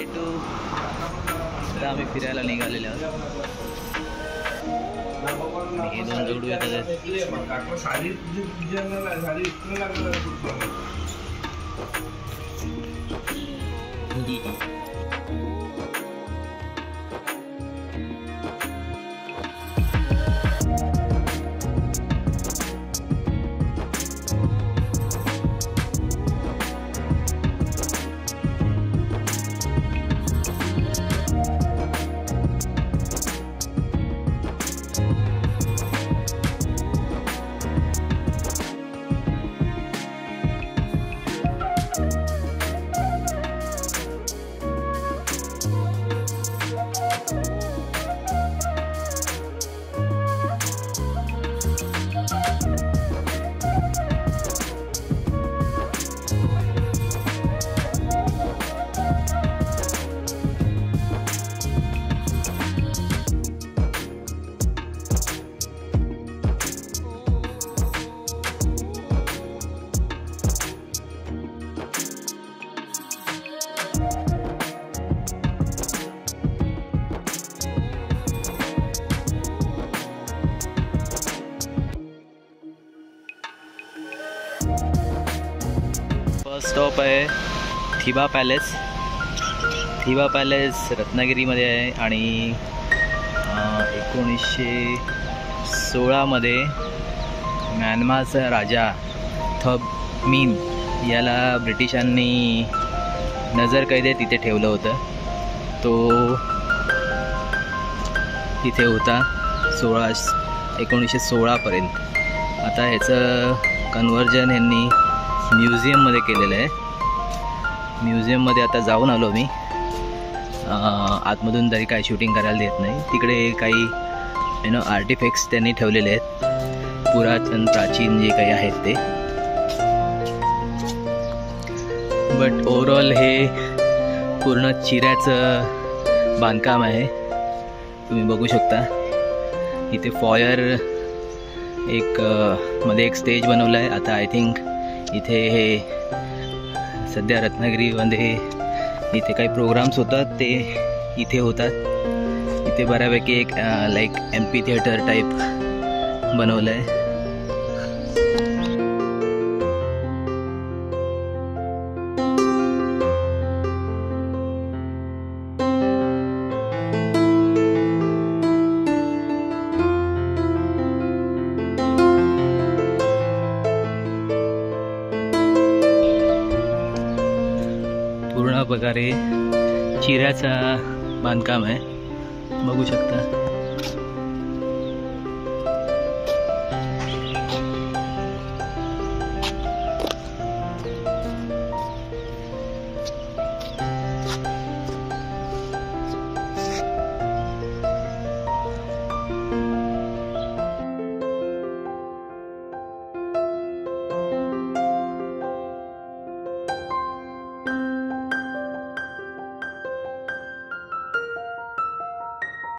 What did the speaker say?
तर आम्ही फिरायला निघालेलो आहोत. हे दोन जोडू येतात. फर्स्ट स्टॉप आहे थिबा पॅलेस. थिबा पॅलेस रत्नागिरीमध्ये आहे आणि 1916 मध्ये म्यानमारचा राजा थब मीन याला ब्रिटिशांनी नजरकैदेत तिथे ठेवलं होतं. तो तिथे होता 1916 पर्यंत. आता ह्याचं कन्व्हर्जन यांनी म्युझियममध्ये केलेलं आहे. म्युझियममध्ये आता जाऊन आलो मी. आतमधून तरी काही शूटिंग करायला देत नाही. तिकडे काही आर्टिफॅक्ट्स त्यांनी ठेवलेले आहेत, प्राचीन जे काही आहेत ते. बट ओव्हरऑल हे पूर्ण चिऱ्याचं बांधकाम आहे. तुम्ही बघू शकता इथे फॉयर मध्ये एक स्टेज बनवलं आहे. आता आय थिंक इथे हे सध्या रत्नागिरीमध्ये इथे काही प्रोग्राम्स होतात ते इथे होतात. इथे बऱ्यापैकी एक लाईक MP थिएटर टाईप बनवलं आहे. पूर्ण प्रकारे चिऱ्याचा बांधकाम आहे, बघू शकता.